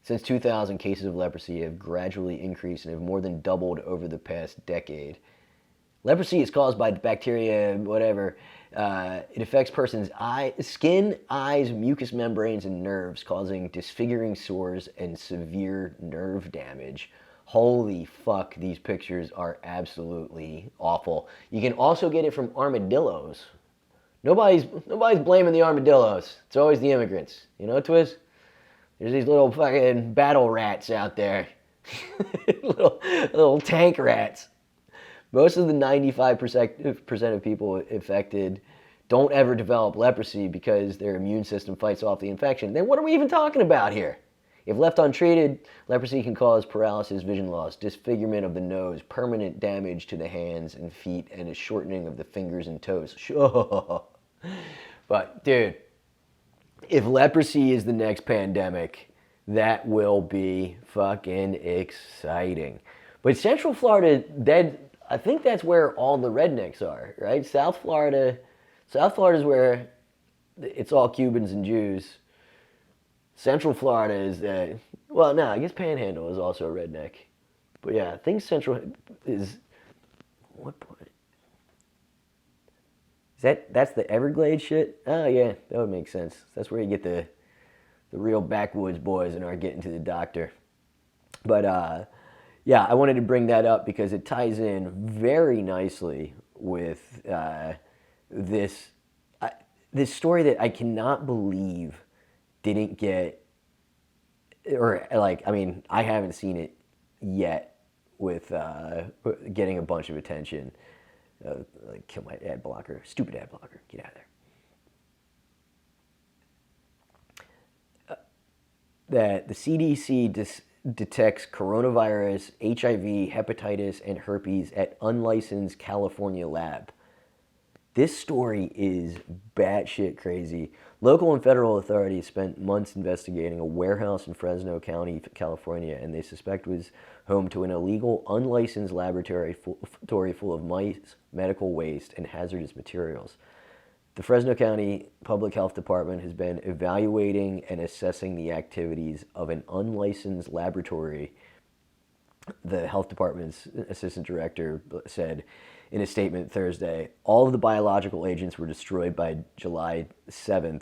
Since 2000, cases of leprosy have gradually increased and have more than doubled over the past decade. Leprosy is caused by bacteria, whatever. It affects person's skin, eyes, mucous membranes, and nerves, causing disfiguring sores and severe nerve damage. Holy fuck, these pictures are absolutely awful. You can also get it from armadillos. Nobody's blaming the armadillos. It's always the immigrants. You know, Twiz? There's these little fucking battle rats out there. little tank rats. Most of the 95% of people affected don't ever develop leprosy because their immune system fights off the infection. Then what are we even talking about here? If left untreated, leprosy can cause paralysis, vision loss, disfigurement of the nose, permanent damage to the hands and feet, and a shortening of the fingers and toes. But, dude, if leprosy is the next pandemic, that will be fucking exciting. But Central Florida, I think that's where all the rednecks are, right? South Florida is where it's all Cubans and Jews. Central Florida is I guess Panhandle is also a redneck. But yeah, I think Central is, what point? That's the Everglades shit? Oh yeah, that would make sense. That's where you get the real backwoods boys and are getting to the doctor. But yeah, I wanted to bring that up because it ties in very nicely with this story that I cannot believe didn't get, I haven't seen it yet with getting a bunch of attention. Kill my ad blocker. Stupid ad blocker. Get out of there. That the CDC detects coronavirus, HIV, hepatitis, and herpes at unlicensed California lab. This story is batshit crazy. Local and federal authorities spent months investigating a warehouse in Fresno County, California, and they suspect was home to an illegal, unlicensed laboratory full of mice, medical waste, and hazardous materials. The Fresno County Public Health Department has been evaluating and assessing the activities of an unlicensed laboratory, the health department's assistant director said in a statement Thursday. All of the biological agents were destroyed by July 7th,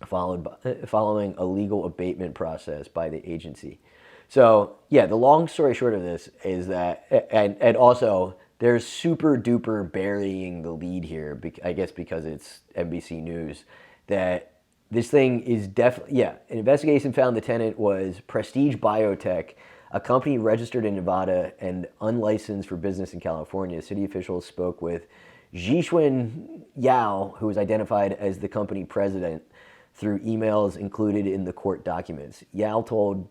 following a legal abatement process by the agency. So, yeah, the long story short of this is that, and also, they're super duper burying the lead here, I guess because it's NBC News, that this thing is definitely, an investigation found the tenant was Prestige Biotech, a company registered in Nevada and unlicensed for business in California. City officials spoke with Zhixuan Yao, who was identified as the company president, through emails included in the court documents. Yao told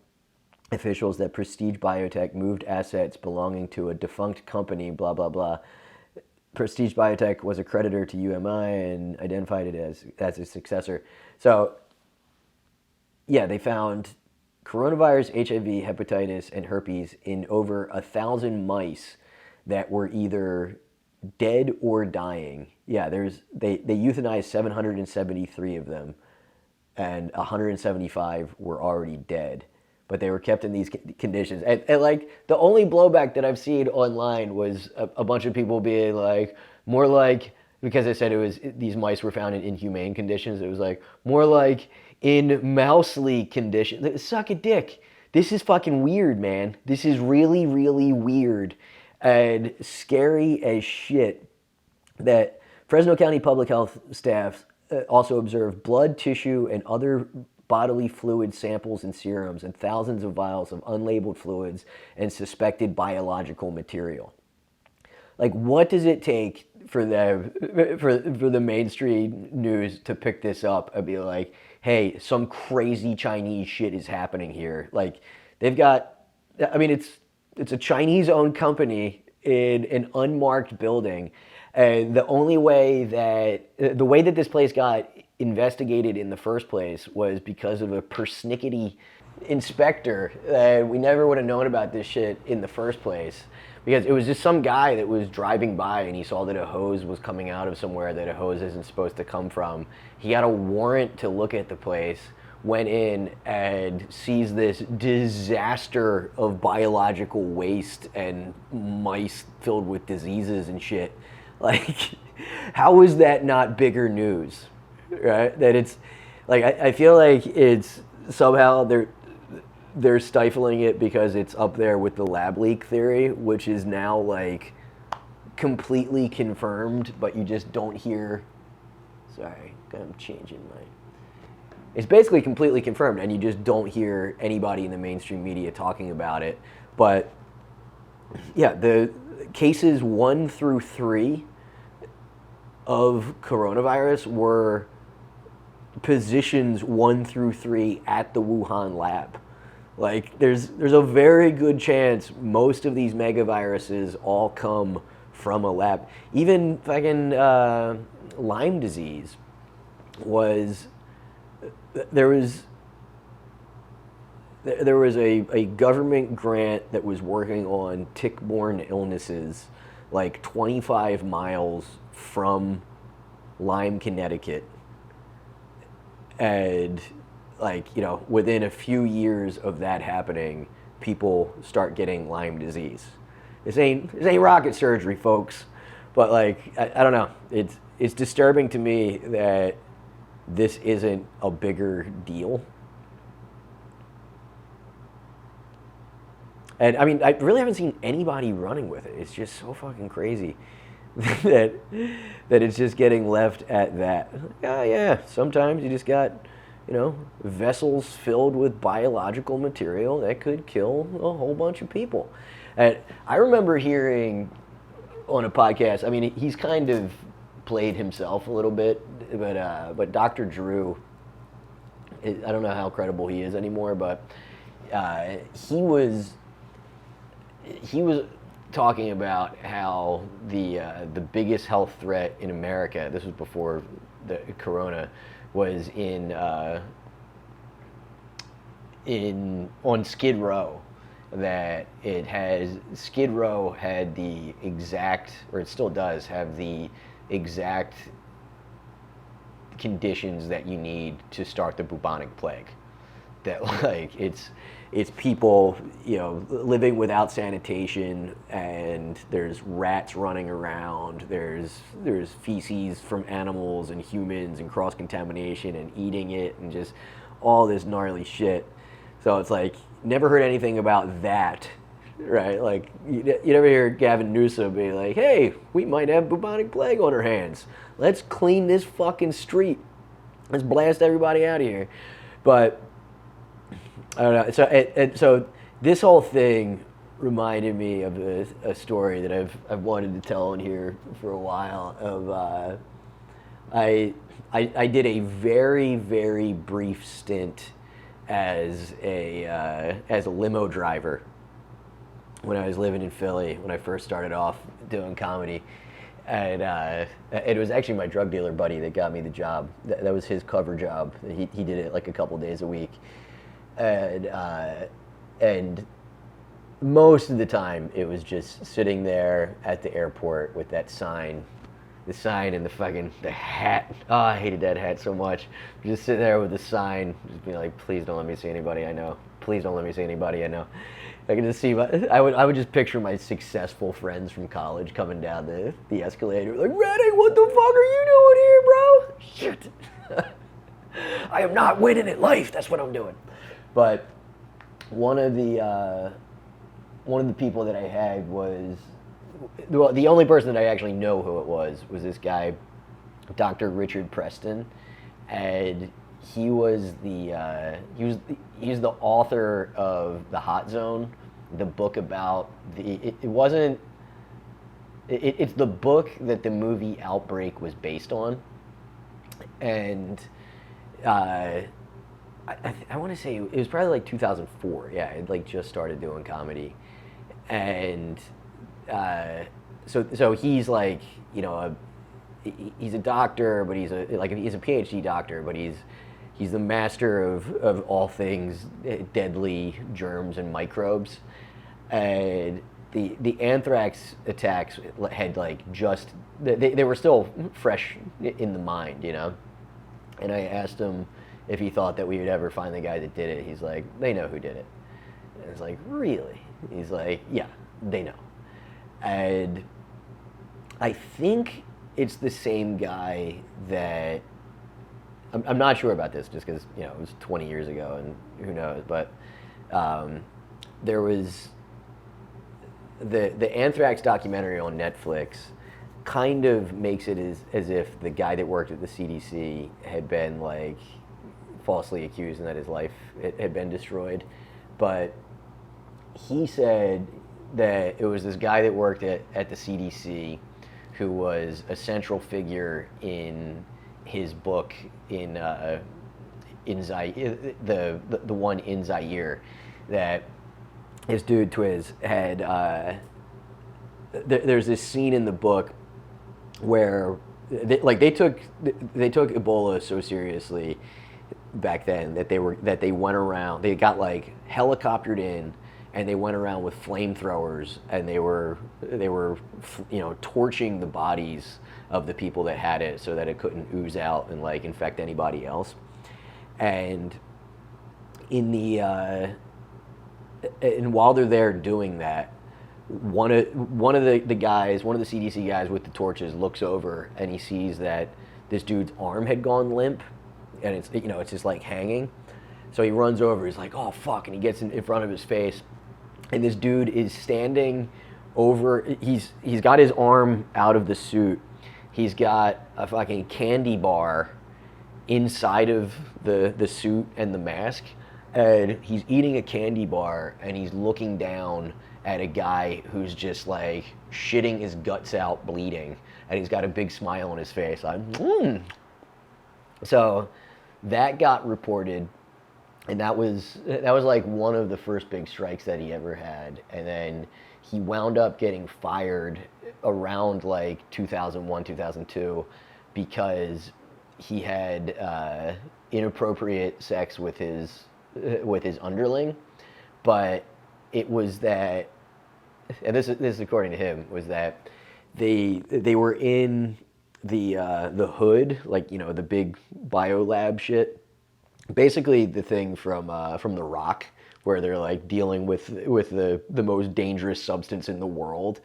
officials that Prestige Biotech moved assets belonging to a defunct company, blah, blah, blah. Prestige Biotech was a creditor to UMI and identified it as its successor. So, yeah, they found coronavirus, HIV, hepatitis, and herpes in over 1,000 mice that were either dead or dying. Yeah, they euthanized 773 of them, and 175 were already dead. But they were kept in these conditions. And like, the only blowback that I've seen online was a bunch of people being like, more like, because they said these mice were found in inhumane conditions, it was like, more like in mousely conditions. Suck a dick. This is fucking weird, man. This is really, really weird and scary as shit. That Fresno County Public Health staff also observed blood, tissue, and other bodily fluid samples and serums and thousands of vials of unlabeled fluids and suspected biological material. Like, what does it take for the mainstream news to pick this up and be like, hey, some crazy Chinese shit is happening here? Like, they've got, I mean, it's a Chinese-owned company in an unmarked building. And the way that this place got investigated in the first place was because of a persnickety inspector. We never would have known about this shit in the first place, because it was just some guy that was driving by and he saw that a hose was coming out of somewhere that a hose isn't supposed to come from. He got a warrant to look at the place, went in and sees this disaster of biological waste and mice filled with diseases and shit. Like, how is that not bigger news, right? That it's, like, I feel like it's somehow they're stifling it because it's up there with the lab leak theory, which is now, like, completely confirmed, but you just don't hear, sorry, I'm changing my, it's basically completely confirmed, and you just don't hear anybody in the mainstream media talking about it. But, yeah, the cases 1 through 3 of coronavirus were positions 1 through 3 at the Wuhan lab. Like, there's a very good chance most of these megaviruses all come from a lab. Even fucking Lyme disease was, there was a government grant that was working on tick-borne illnesses like 25 miles from Lyme, Connecticut. And, like, you know, within a few years of that happening, people start getting Lyme disease. This ain't rocket surgery, folks. But, like, I don't know. It's disturbing to me that this isn't a bigger deal. And I mean, I really haven't seen anybody running with it. It's just so fucking crazy that it's just getting left at that. Yeah, sometimes you just got, you know, vessels filled with biological material that could kill a whole bunch of people. And I remember hearing on a podcast, I mean, he's kind of played himself a little bit, but Dr. Drew, I don't know how credible he is anymore, but he was talking about how the biggest health threat in America, this was before the corona, was on Skid Row. That Skid Row had the exact, or it still does have the exact conditions that you need to start the bubonic plague. That, like, it's people, you know, living without sanitation, and there's rats running around, there's feces from animals and humans and cross-contamination and eating it and just all this gnarly shit. So it's like, never heard anything about that, right? Like, you never hear Gavin Newsom be like, hey, we might have bubonic plague on our hands. Let's clean this fucking street. Let's blast everybody out of here. But I don't know. So this whole thing reminded me of a story that I've wanted to tell in here for a while. Of I did a very, very brief stint as a limo driver when I was living in Philly, when I first started off doing comedy. And it was actually my drug dealer buddy that got me the job. That was his cover job. He did it like a couple days a week. And most of the time it was just sitting there at the airport with that sign, the sign and the hat. Oh, I hated that hat so much. Just sit there with the sign, just be like, please don't let me see anybody I know. Please don't let me see anybody I know. I could just see I would just picture my successful friends from college coming down the escalator like, Reddy, what the fuck are you doing here, bro? Shit. I am not winning at life. That's what I'm doing. But one of the people that I had was, well, the only person that I actually know who it was this guy, Dr. Richard Preston, and he was he's the author of The Hot Zone, the book about it's the book that the movie Outbreak was based on, and I want to say it was probably like 2004. Yeah, it like just started doing comedy, and so he's like, you know, he's a doctor, but he's a PhD doctor, but he's the master of all things deadly germs and microbes, and the anthrax attacks had like just they were still fresh in the mind, you know, and I asked him if he thought that we would ever find the guy that did it. He's like, they know who did it. And it's like, really? He's like, yeah, they know. And I think it's the same guy that, I'm not sure about this just because, you know, it was 20 years ago and who knows, but there was the anthrax documentary on Netflix kind of makes it as if the guy that worked at the CDC had been like falsely accused and that his life had been destroyed. But he said that it was this guy that worked at the CDC who was a central figure in his book in Zaire, the one in Zaire, that his dude Twiz had. There's this scene in the book where they took Ebola so seriously back then that they went around, they got like helicoptered in and they went around with flamethrowers and they were you know, torching the bodies of the people that had it so that it couldn't ooze out and like infect anybody else. And and while they're there doing that, one of the CDC guys with the torches looks over and he sees that this dude's arm had gone limp, and it's, you know, it's just like hanging. So he runs over. He's like, "Oh fuck!" and he gets in front of his face, and this dude is standing over. He's got his arm out of the suit. He's got a fucking candy bar inside of the suit and the mask, and he's eating a candy bar and he's looking down at a guy who's just like shitting his guts out, bleeding, and he's got a big smile on his face. So that got reported, and that was like one of the first big strikes that he ever had. And then he wound up getting fired around like 2001, 2002 because he had inappropriate sex with his underling. But it was that, and this is according to him, was that they were in the hood, like, you know, the big biolab shit. Basically the thing from The Rock, where they're like dealing with the most dangerous substance in the world.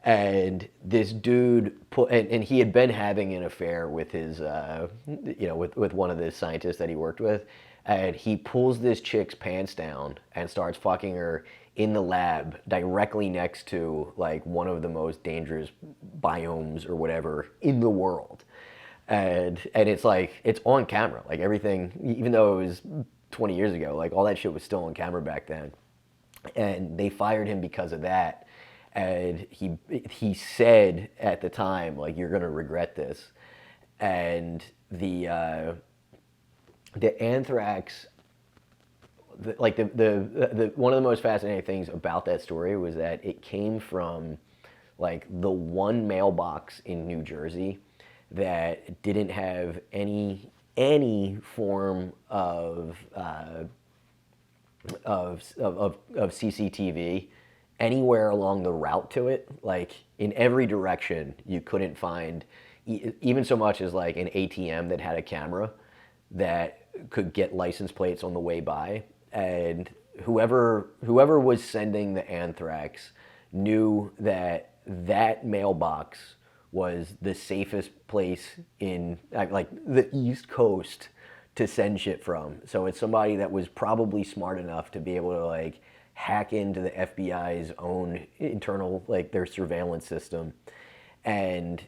And this dude and he had been having an affair with his you know, with one of the scientists that he worked with, and he pulls this chick's pants down and starts fucking her in the lab directly next to like one of the most dangerous biomes or whatever in the world. And it's like, it's on camera, like everything, even though it was 20 years ago, like all that shit was still on camera back then. And they fired him because of that. And he said at the time, like, you're gonna regret this. And the anthrax, the one of the most fascinating things about that story was that it came from like the one mailbox in New Jersey that didn't have any form of of CCTV anywhere along the route to it. Like in every direction, you couldn't find even so much as like an ATM that had a camera that could get license plates on the way by. And whoever was sending the anthrax knew that that mailbox was the safest place in like the East Coast to send shit from. So it's somebody that was probably smart enough to be able to like hack into the FBI's own internal, like their surveillance system. And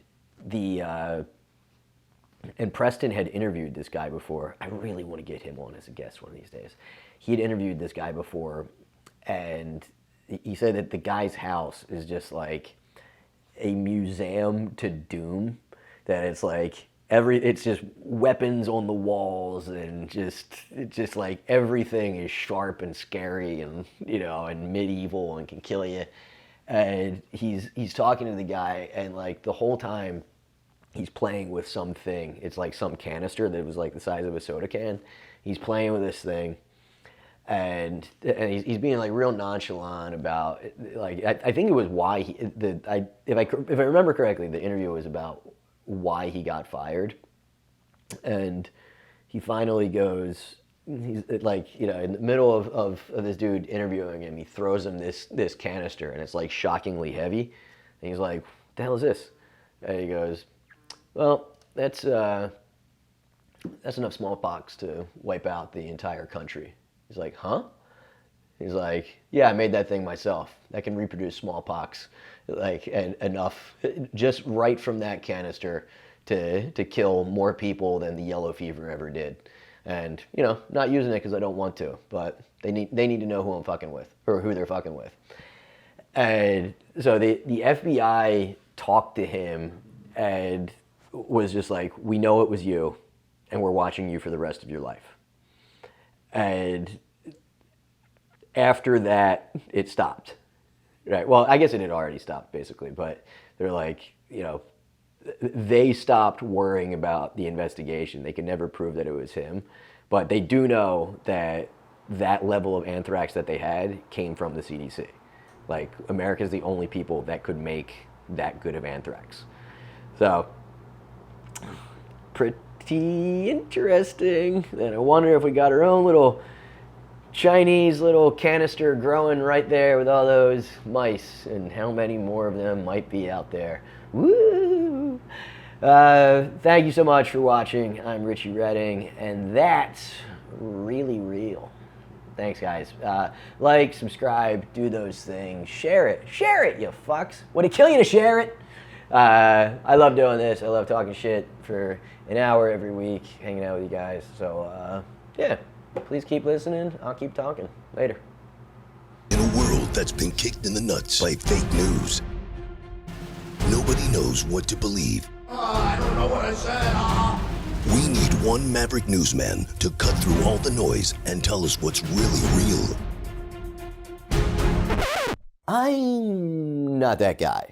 and Preston had interviewed this guy before. I really want to get him on as a guest one of these days. He had interviewed this guy before, and he said that the guy's house is just like a museum to doom. That it's like it's just weapons on the walls, and just like everything is sharp and scary, and and medieval and can kill you. And he's talking to the guy, and like the whole time he's playing with something. It's like some canister that was like the size of a soda can. He's playing with this thing, and he's being like real nonchalant about it. Like I think it was why if I remember correctly, the interview was about why he got fired. And he finally goes, he's like, in the middle of this dude interviewing him, he throws him this canister, and it's like shockingly heavy. And he's like, what the hell is this? And he goes, well, that's enough smallpox to wipe out the entire country. He's like, huh? He's like, yeah, I made that thing myself. That can reproduce smallpox, like, and enough just right from that canister to kill more people than the yellow fever ever did. And not using it because I don't want to, but they need to know who I'm fucking with, or who they're fucking with. And so the FBI talked to him and was just like, we know it was you, and we're watching you for the rest of your life. And after that, it stopped. Right. Well, I guess it had already stopped, basically, but they're like, they stopped worrying about the investigation. They could never prove that it was him, but they do know that that level of anthrax that they had came from the CDC. Like, America's the only people that could make that good of anthrax. So, pretty interesting. And I wonder if we got our own little Chinese little canister growing right there with all those mice, and how many more of them might be out there. Woo! Thank you so much for watching. I'm Richie Redding, and that's really real. Thanks, guys. Like, subscribe, do those things. Share it, you fucks. Would it kill you to share it? I love doing this. I love talking shit for an hour every week, hanging out with you guys. So, yeah, please keep listening. I'll keep talking. Later. In a world that's been kicked in the nuts by fake news, nobody knows what to believe. I don't know what I said. We need one maverick newsman to cut through all the noise and tell us what's really real. I'm not that guy.